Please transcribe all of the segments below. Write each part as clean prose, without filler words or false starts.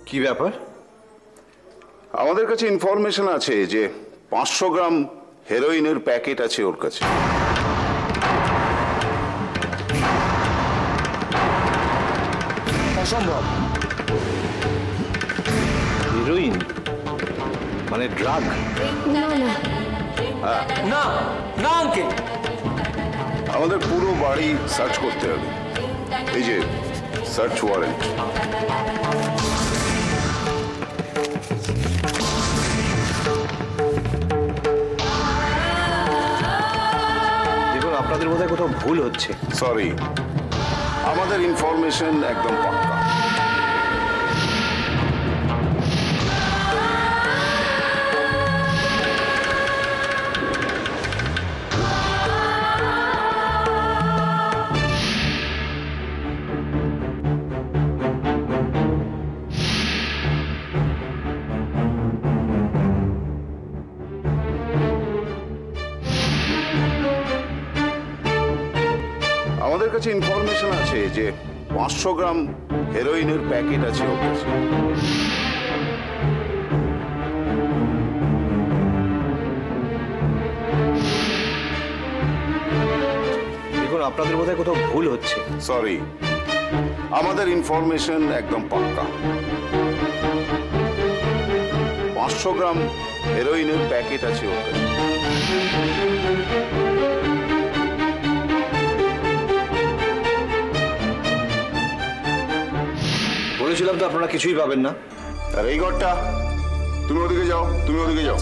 কি ব্যাপার? আমাদের কাছে ইনফরমেশন আছে যে 500 গ্রাম হেরোইনের প্যাকেট আছে ওর কাছে। অসম্ভব। হেরোইন মানে ড্রাগ? না না না না আঙ্কেল, আমাদের পুরো বাড়ি সার্চ করতে হবে। এই যে সার্চ ওয়ারেন্ট। দেখুন, আপনাদের বোধহয় কোথাও ভুল হচ্ছে। সরি, আমাদের ইনফরমেশন একদম পাক্কা। আমাদের কাছে ইনফরমেশন আছে যে 500 গ্রাম হেরোইনের প্যাকেট আছে ওর কাছে। দেখুন, আপনাদের বোধহয় কোথাও ভুল হচ্ছে। সরি, আমাদের ইনফরমেশন একদম পাক্কা। 500 গ্রাম হেরোইনের প্যাকেট আছে ওর কাছে। বলেছিলাম তো আপনারা কিছুই পাবেন না। আর এই ঘরটা, তুমি ওদিকে যাও, তুমি ওদিকে যাও।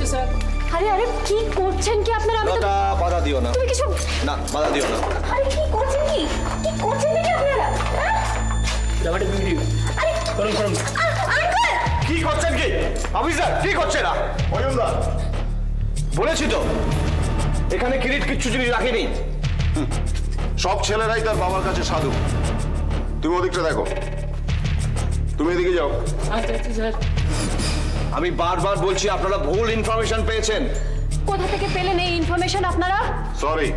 আরে আরে কি করছেন কি আপনারা? লতা, বাধা দিও না। তুমি কিছু না, বাধা দিও না। আরে কি করছেন কি করছেন কি আপনারা? ব্যাপারটা বিক্রি করুন করুন। আঙ্কেল কি করছেন কি অফিসার? কি করছে না মজুমদার? বলেছি তো এখানে কিরিট কিচ্ছু জিনিস রাখিনি। সব ছেলেরাই তার বাবার কাছে সাধু। তুমি ওদিকটা দেখো, তুমি এদিকে যাও। আচ্ছা আচ্ছা স্যার। আমি বারবার বলছি আপনারা ভুল ইনফরমেশন পেয়েছেন। কোথা থেকে পেলেন এই ইনফরমেশন আপনারা? সরি,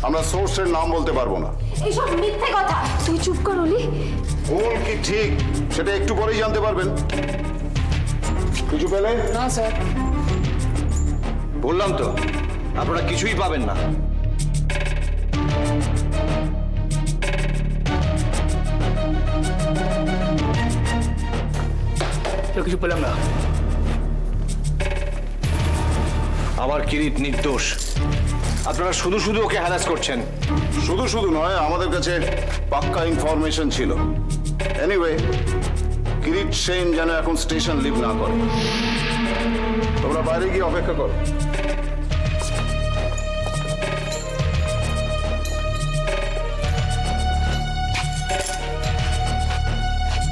আমরা সোর্সের নাম বলতে পারবো না। এইসব মিথ্যে কথা। তুই চুপ কর অলি। ভুল কি ঠিক সেটা একটু পরেই জানতে পারবেন। কিছু পেলে? না স্যার। বললাম তো আপনারা কিছুই পাবেন না। কিছু পেলাম না। আমার কিরিট নির্দোষ। আপনারা শুধু শুধু ওকে হ্যারাস করছেন। শুধু শুধু নয়, আমাদের কাছে পাক্কা ইনফরমেশন ছিল। এনিওয়ে, কিরিট সেন যেন এখন স্টেশন লিভ না করে। তোমরা বাইরে গিয়ে অপেক্ষা করো।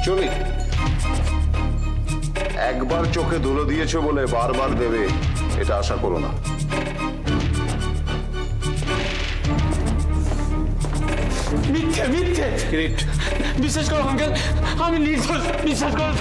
চলি। একবার চোখে ধুলো দিয়েছো বলে বারবার দেবে এটা আশা করো না। মিথ্যে মিথ্যে। কিরিট, বিশ্বাস করো আঙ্কেল, আমি নির্দোষ। বিশ্বাস করো।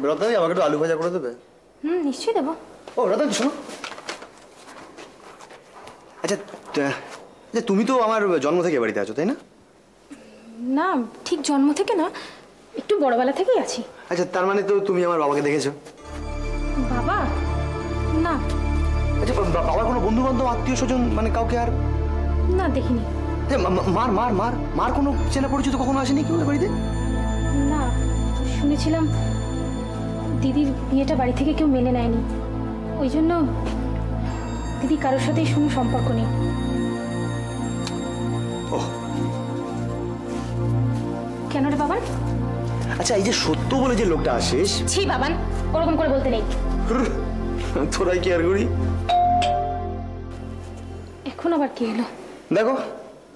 রতন, আমাকে একটু আলু ভাজা করে দেবে? নিশ্চয়ই দেবো। ও রতন, শোনো। আচ্ছা, তুমি তো আমার জন্ম থেকে বাড়িতে আছো, তাই না? না, ঠিক জন্ম থেকে না, একটু বড়বেলা থেকেই আছি। আচ্ছা, তার মানে তো তুমি আমার বাবাকে দেখেছো? বাবা? না। আচ্ছা, বাবার কোনো বন্ধু বান্ধব, আত্মীয় স্বজন, মানে কাউকে আর? না, দেখিনি। মার মার মার মার কোনো চেনা পরিচিত কখনো আসেনি কেউ বাড়িতে? না, শুনেছিলাম দিদির বিয়েটা বাড়ি থেকে কেউ মেনে নেয়নি, ওই জন্য দিদি কারোর সাথেই কোনো সম্পর্ক নেই। কেন রে বাবান? আচ্ছা, এই যে সত্য বলে যে লোকটা আসে। ছি বাবান, ওরকম করে বলতে নেই। তোরাই কি আর করি? এখন আবার কি এলো? দেখো,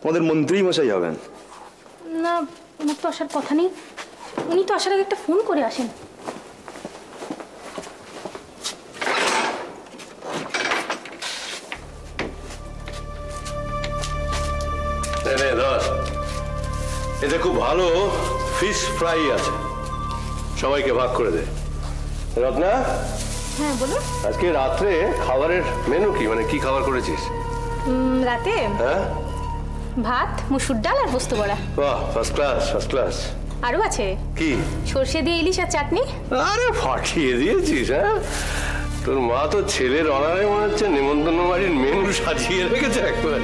তোমাদের মন্ত্রী মশাই হবেন। না, ওনার তো আসার কথা নেই। উনি তো আসার আগে একটা ফোন করে আসেন। এ দেখো, খুব ভালো ফিশ ফ্রাই আছে, সবাইকে ভাগ করে দে। রত্না, হ্যাঁ বলুন। আজকে রাত্রে খাবারের মেনু কি, মানে কি খাবার করেছিস? রাতে হ্যাঁ, ভাত, মুসুর ডাল আর পোস্ত বড়া। বাহ, ফার্স্ট ক্লাস ফার্স্ট ক্লাস। আরও আছে কি? সর্ষে দিয়ে ইলিশ আর চাটনি। আরে ফাটিয়ে দিয়েছিস। হ্যাঁ, তোর মা তো ছেলের অনারে মনে হচ্ছে নেমন্তন্ন বাড়ির মেনু সাজিয়ে রেখেছে একবারে।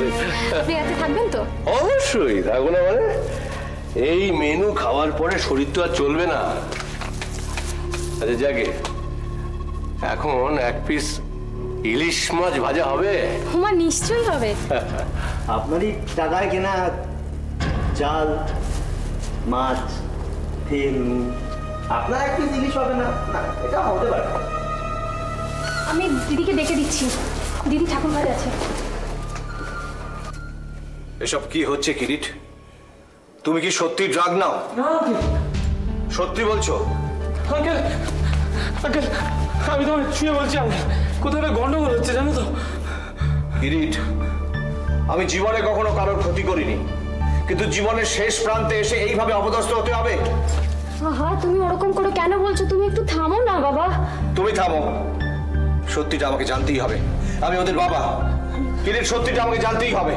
আপনি রাতে থাকবেন তো? অবশ্যই থাকবো না মানে, এই মেনু খাওয়ার পরে শরীর তো আর চলবে না। আচ্ছা যাকে এখন এক পিস ইলিশ মাছ ভাজা হবে? হুমা নিশ্চয়ই হবে। আপনারই টাকায় কেনা চাল, মাছ, তেল, আপনার এক পিস ইলিশ হবে না? না, এটা হতে পারে। আমি দিদিকে ডেকে দিচ্ছি, দিদি ঠাকুর ঘরে আছে। এসব কি হচ্ছে কিরিট? তুমি কি সত্যি ড্রাগ নাও? না আঙ্কেল, সত্যি বলছো? আঙ্কেল আঙ্কেল আমি তোমায় ছুঁয়ে বলছি আঙ্কেল, কোথাও একটা গন্ডগোল হচ্ছে জানো তো। কিরিট, আমি জীবনে কখনো কারোর ক্ষতি করিনি, কিন্তু জীবনের শেষ প্রান্তে এসে এইভাবে অপদস্থ হতে হবে? আহা, তুমি ওরকম করে কেন বলছো? তুমি একটু থামো না বাবা। তুমি থামো, সত্যিটা আমাকে জানতেই হবে। আমি ওদের বাবা। কিরিট, সত্যিটা আমাকে জানতেই হবে।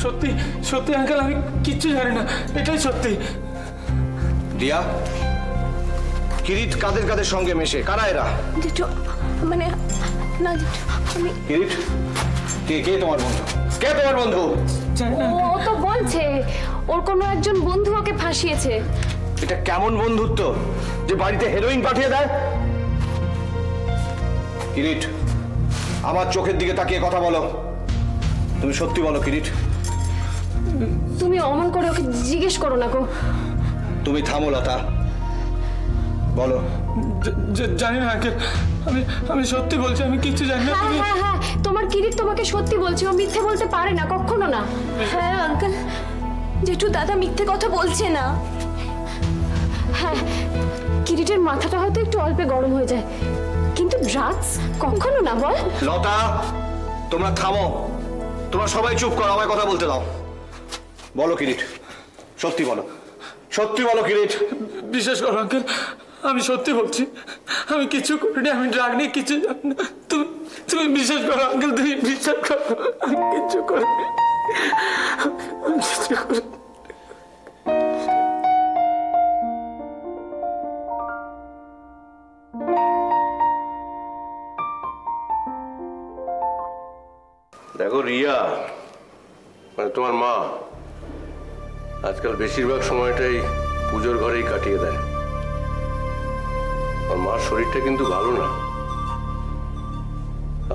সত্যি সত্যি আঙ্কেল, আমি কিচ্ছু জানি না, এটাই সত্যি। দিয়া, কিরিট কাদের কাদের সঙ্গে মেশে? কারা এরা? যেটু মানে না যেটু আমি কিরিট, কে কে তোমার বন্ধু? কে তোমার বন্ধু? জানি না ও তো বলছে ওর কোনো একজন বন্ধু ওকে ফাঁসিয়েছে। এটা কেমন বন্ধুত্ব যে বাড়িতে হেরোইন পাঠিয়ে দেয়? কিরিট, আমার চোখের দিকে তাকিয়ে কথা বলো। তুমি সত্যি বলো কিরিট। তুমি অমন করে ওকে জিজ্ঞেস করো না গো। তুমি থামো লতা, বলো। জানি না আঙ্কেল, আমি সত্যি বলছি, আমি কিচ্ছু জানি না। হ্যাঁ হ্যাঁ হ্যাঁ, তোমার কিরিট তোমাকে সত্যি বলছে, ও মিথ্যে বলতে পারে না, কখনো না। হ্যাঁ আঙ্কেল, জেঠু দাদা মিথ্যে কথা বলছে না। হ্যাঁ, কিরিটের মাথাটা হয়তো একটু অল্পে গরম হয়ে যায়, কিন্তু ড্রাগস কখনো না। বল লতা, তোমরা থামো, তোমরা সবাই চুপ করো, আমায় কথা বলতে দাও। বলো কিরিট, সত্যি বলো, সত্যি বলো কিরিট। বিশ্বাস করো আঙ্কেল, আমি সত্যি বলছি, আমি কিছু করিনি, আমি ড্রাগ নিয়ে কিছু জানি না। তুমি বিশ্বাস করো আঙ্কেল, তুমি বিশ্বাস করো, আমি কিছু করিনি, আমি কিছু করিনি। দেখো রিয়া, মানে তোমার মা আজকাল বেশিরভাগ সময়টাই পুজোর ঘরেই কাটিয়ে দেয়। আর মার শরীরটা কিন্তু ভালো না,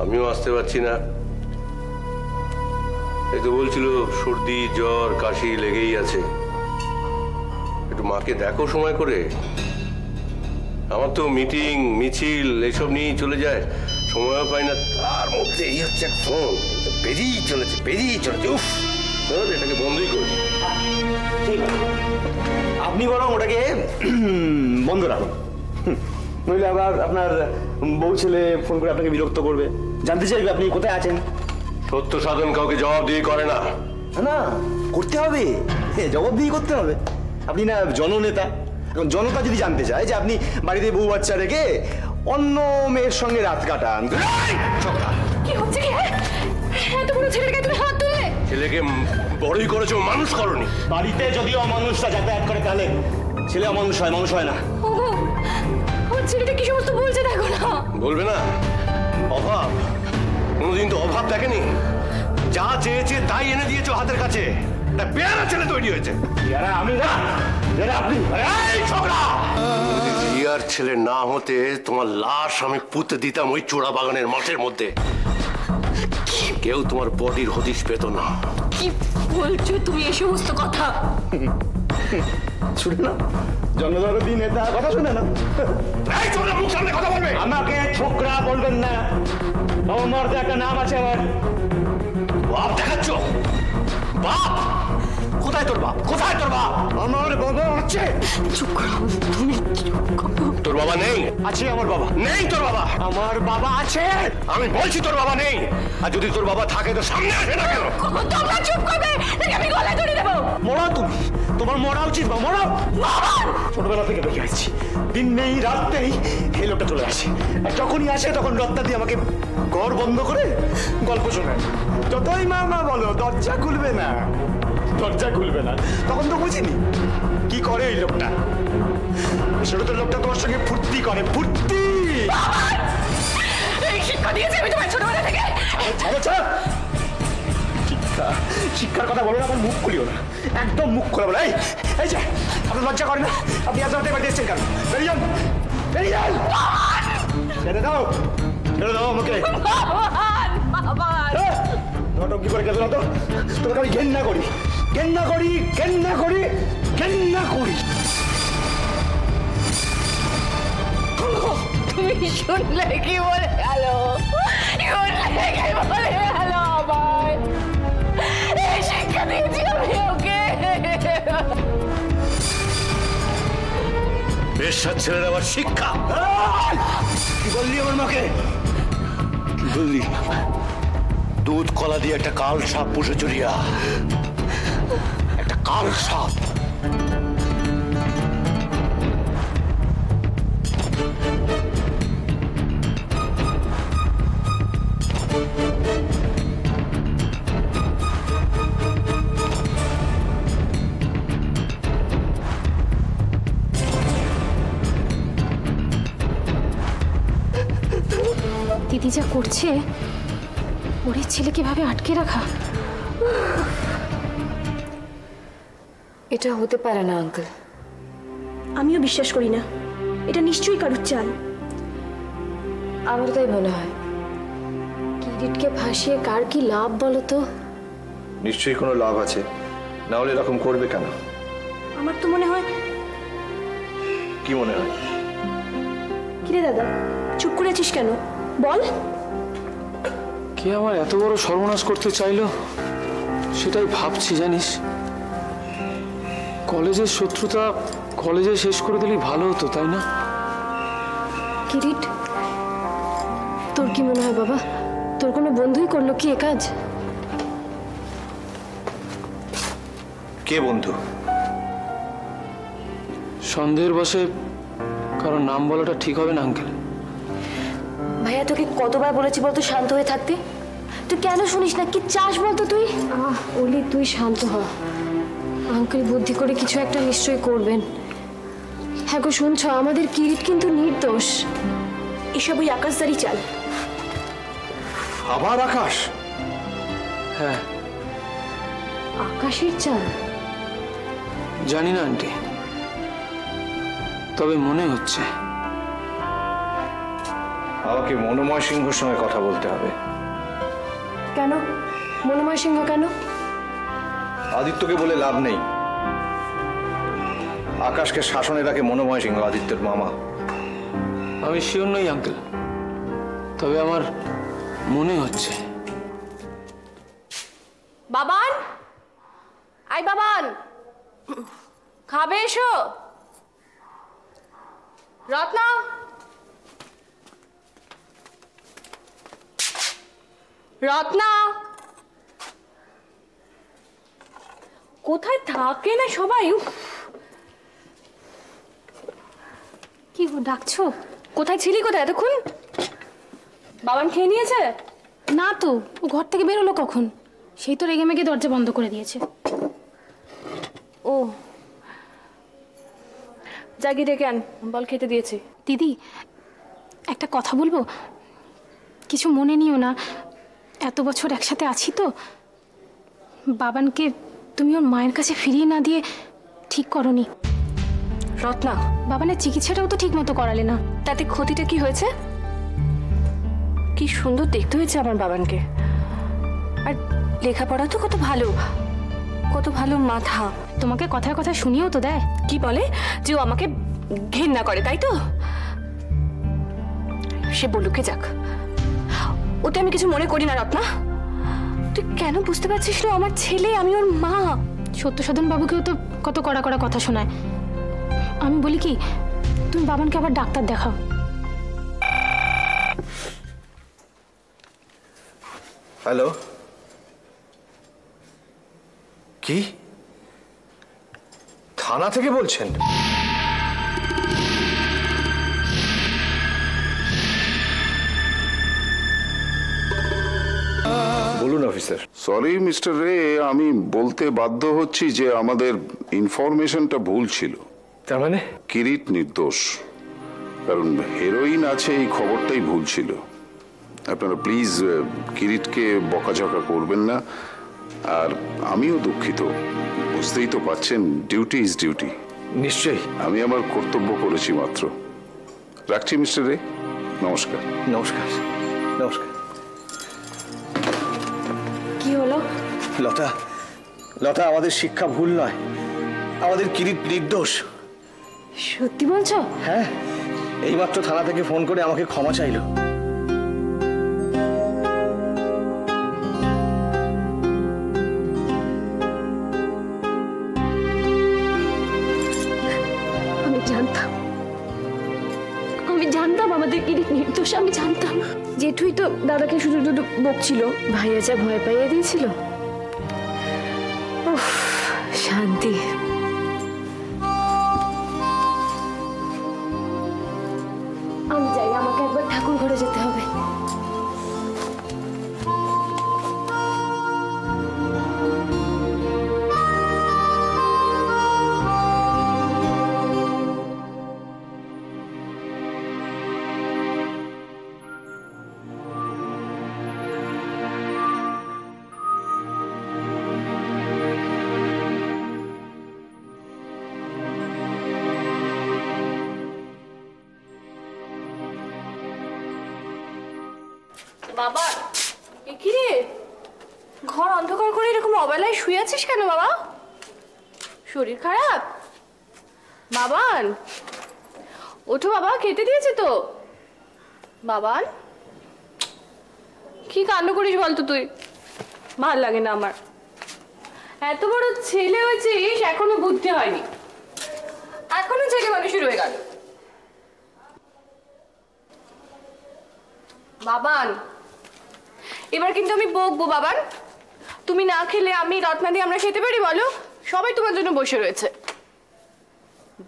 আমিও আসতে পারছি না। এই তো বলছিল সর্দি জ্বর কাশি লেগেই আছে। একটু মাকে দেখো সময় করে। আমার তো মিটিং মিছিল এইসব নিয়েই চলে যায়, সময়ও পাই না। তার মধ্যে এই হচ্ছে ফোন বেরিয়েই চলেছে বেরিয়েই চলেছে। উফ, এটাকে বন্ধই করি। ঠিক আছে, আপনি বরং ওটাকে বন্ধ রাখুন, নইলে আবার আপনার বউ ছেলে ফোন করে আপনাকে বিরক্ত করবে, জানতে চাইবে আপনি কোথায় আছেন। সত্য সাধন কাউকে জবাব দিয়ে করে না। না, করতে হবে, জবাব দিয়ে করতে হবে। আপনি না জননেতা, এখন জনতা যদি জানতে চায় যে আপনি বাড়িতে বউ বাচ্চা রেখে অন্য মেয়ের সঙ্গে রাত কাটান। কি হচ্ছে কি? এত বড় ছেলেকে তুমি হাত তুললে? ছেলেকে বড়ই করেছো, মানুষ করনি। বাড়িতে যদি অমানুষরা যাতায়াত করে তাহলে ছেলে অমানুষ হয়, মানুষ হয় না। ওগো, আমার ছেলেটা কি সমস্ত বলছে দেখো না। বলবে না? অভাব কোনোদিন তো অভাব দেখেনি। যা চেয়েছে তাই এনে দিয়েছো হাতের কাছে, একটা পেয়ারা ছেলে তৈরি হয়েছে। যারা আমি না, যারা আপনি। এই ছোকরা, যদি রিয়ার ছেলে না হতে তোমার লাশ আমি পুঁতে দিতাম ওই চোরা বাগানের মাঠের মধ্যে। কেউ তোমার বডির হদিশ পেত না। কি বলছো তুমি এই সমস্ত কথা? শুনে না, জন্মদরদি নেতা কথা শুনে না। এই ছোকরা, মুখ সামনে কথা বলবে। আমাকে ছোকরা বলবেন না, আমার তো একটা নাম আছে। আমার বাপ দেখাচ্ছ? বাপ কোথায় তোর বাপ? কোথায় তোর বাপ? আমার বাবা হচ্ছে? চুপ করো তুমি, চুপ করো। তোর বাবা নেই? আছে আমার বাবা। নেই তোর বাবা? আমার বাবা আছে। আমি বলছি তোর বাবা নেই। আর যদি তোর বাবা থাকে তো সামনে আসে না কেন? তোমরা চুপ করবে নাকি আমি গলায় ধরে দেবো? মরা তুমি, তোমার মরা উচিত বা মরা। ছোটবেলা থেকে দেখে আসছি, দিন নেই রাত নেই এই লোকটা চলে আসে। আর যখনই আসে তখন রত্না দিয়ে আমাকে ঘর বন্ধ করে গল্প শোনায়। যতই মা মা বলো দরজা খুলবে না, দরজা খুলবে না। তখন তো বুঝিনি কি করে এই লোকটা। সেটা তো লোকটা তোমার সঙ্গে ফুর্তি করে, ফুর্তি। এই শিক্ষা দিয়েছে আমি তোমার ছোটবেলা থেকে। ছাড়ো ছাড়ো, শিক্ষা শিক্ষার কথা বলো না, আমার মুখ খুলিও না, একদম মুখ খোলা বলো। এই যে আপনার লজ্জা করে না? আপনি এত রাতে বাড়ি এসেছেন কেন? বেরিয়ে যান, বেরিয়ে যান। ছেড়ে দাও, ছেড়ে দাও আমাকে। নটঙ্কি করে গেছো না তো? তোমাকে আমি ঘেন্না করি, ঘেন্না করি, ঘেন্না করি, ঘেন্না করি। তুমি শুনলে কি বলে গেল? শুনলে কি বলে গেল আমায়? এই শিক্ষা দিয়েছি আমি ওকে। বেশ্যার ছেলের আবার শিক্ষা? কি বললি আমার মাকে? কি বললি? দুধ কলা দিয়ে একটা কাল সাপ পুষে চুরিয়া, একটা কাল সাপ। দিদি যা করছে, ওর ছেলে কিভাবে আটকে রাখা? এটা হতে পারে না আঙ্কেল। আমিও বিশ্বাস করি না, এটা নিশ্চয়ই কারুর চাল। আমার তাই মনে হয়। কিরিটকে ফাঁসিয়ে কার কি লাভ বলো তো? নিশ্চয়ই কোনো লাভ আছে, না হলে এরকম করবে কেন? আমার তো মনে হয়। কি মনে হয়? কিরে দাদা, চুপ করে আছিস কেন? বল। কে আমার এত বড় সর্বনাশ করতে চাইলো সেটাই ভাবছি, জানিস। কলেজের শত্রুতা কলেজে শেষ করে দিলেই ভালো হতো, তাই না? কিরিট, তোর কি মনে হয় বাবা? তোর কোনো বন্ধুই করলো কি এ কাজ? কে বন্ধু? সন্দেহের বশে কারণ নাম বলাটা ঠিক হবে না আঙ্কেল। ভাইয়া তোকে কতবার বলেছি বলতো শান্ত হয়ে থাকতে? তুই কেন শুনিস না? কি চাস বলতো তুই? ওলি, তুই শান্ত হ। আঙ্কেল বুদ্ধি করে কিছু একটা নিশ্চয়ই করবেন। হ্যাঁ গো, শুনছো? আমাদের কিরিট কিন্তু নির্দোষ। এসব ওই আকাশদারি চাল। আবার আকাশ? হ্যাঁ, আকাশের চাল? জানি না আন্টি, তবে মনে হচ্ছে। আমাকে মনোময় সিংহর সঙ্গে কথা বলতে হবে। কেন মনোময় সিংহ কেন? আদিত্যকে বলে লাভ নেই। আকাশকে শাসনে রাখে মনোময় সিংহ, আদিত্যের মামা। আমি শিওর নই আঙ্কেল, তবে আমার মনে হচ্ছে। বাবান, আই বাবান, খাবে এসো। রত্না, রত্না, কোথায় থাকে না সবাই? কি গো, ডাকছো? কোথায় ছিলি? কোথায় এতক্ষণ? বাবান খেয়ে নিয়েছে? না তো, ও ঘর থেকে বেরোলো কখন? সেই তো রেগে মেগে দরজা বন্ধ করে দিয়েছে। ও, জাগি ডেকে আন, বল খেতে দিয়েছি। দিদি, একটা কথা বলবো? কিছু মনে নিও না, এত বছর একসাথে আছি তো। বাবানকে তুমি ওর মায়ের কাছে ফিরিয়ে না দিয়ে ঠিক করনি। রত্না, বাবানের চিকিৎসাটাও তো ঠিক মতো করালে না। তাতে ক্ষতিটা কি হয়েছে? কি সুন্দর দেখতে হয়েছে আমার বাবানকে। আর লেখাপড়া তো কত ভালো, কত ভালো মাথা। তোমাকে কথায় কথায় শুনিয়েও তো দেয়। কি বলে যে ও আমাকে ঘেন্না করে, তাই তো? সে বলুকে যাক, ওতে আমি কিছু মনে করি না। রত্না, তুই কেন বুঝতে পারছিস না? আমার ছেলে, আমি ওর মা। সত্যসাধন বাবুকেও তো কত কড়া কড়া কথা শোনায়। আমি বলি কি, তুমি বাবানকে আবার ডাক্তার দেখাও। হ্যালো, কি থানা থেকে বলছেন? বলুন অফিসার। সরি মিস্টার রে, আমি বলতে বাধ্য হচ্ছি যে আমাদের ইনফরমেশনটা ভুল ছিল। তার মানে? কিরিট নির্দোষ, কারণ হেরোইন আছে এই খবরটাই ভুল ছিল। আপনারা প্লিজ কিরিটকে বকাঝকা করবেন না। আর আমিও দুঃখিত, বুঝতেই তো পারছেন, ডিউটি ইজ ডিউটি। নিশ্চয়ই। আমি আমার কর্তব্য করেছি মাত্র। রাখছি মিস্টার রে, নমস্কার। নমস্কার। নমস্কার। কি হলো? লতা, লতা, আমাদের শিক্ষা ভুল নয়, আমাদের কিরিট নির্দোষ। সত্যি বলছো? হ্যাঁ, এইমাত্র থানা থেকে ফোন করে আমাকে ক্ষমা চাইলো। আমি জানতাম আমাদের কিরিট নির্দোষ, আমি জানতাম। জেঠুই তো দাদাকে শুধু শুধু বকছিল, ভাইয়া যা ভয় পাইয়ে দিয়েছিল। উফ, শান্তি। আমি যাই, আমাকে একবার ঠাকুর ঘরে যেতে হবে। বাবা, কি রে, ঘর অন্ধকার করে এরকম অবেলায় শুয়ে আছিস কেন বাবা? শরীর খারাপ? বাবান, ওঠো বাবা, খেতে দিয়েছে তো। বাবান, কি কাণ্ড করিস বলতো তুই? ভাল লাগে না আমার। এত বড় ছেলে হয়েছিস, এখনো বুদ্ধি হয়নি, এখনো ছেলে মানুষই রয়ে গেল। বাবান, এবার কিন্তু আমি বকবো বাবান। তুমি না খেলে আমি রত্নাদি আমরা খেতে পারি বলো? সবাই তোমার জন্য বসে রয়েছে।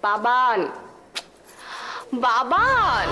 বাবান, বাবান।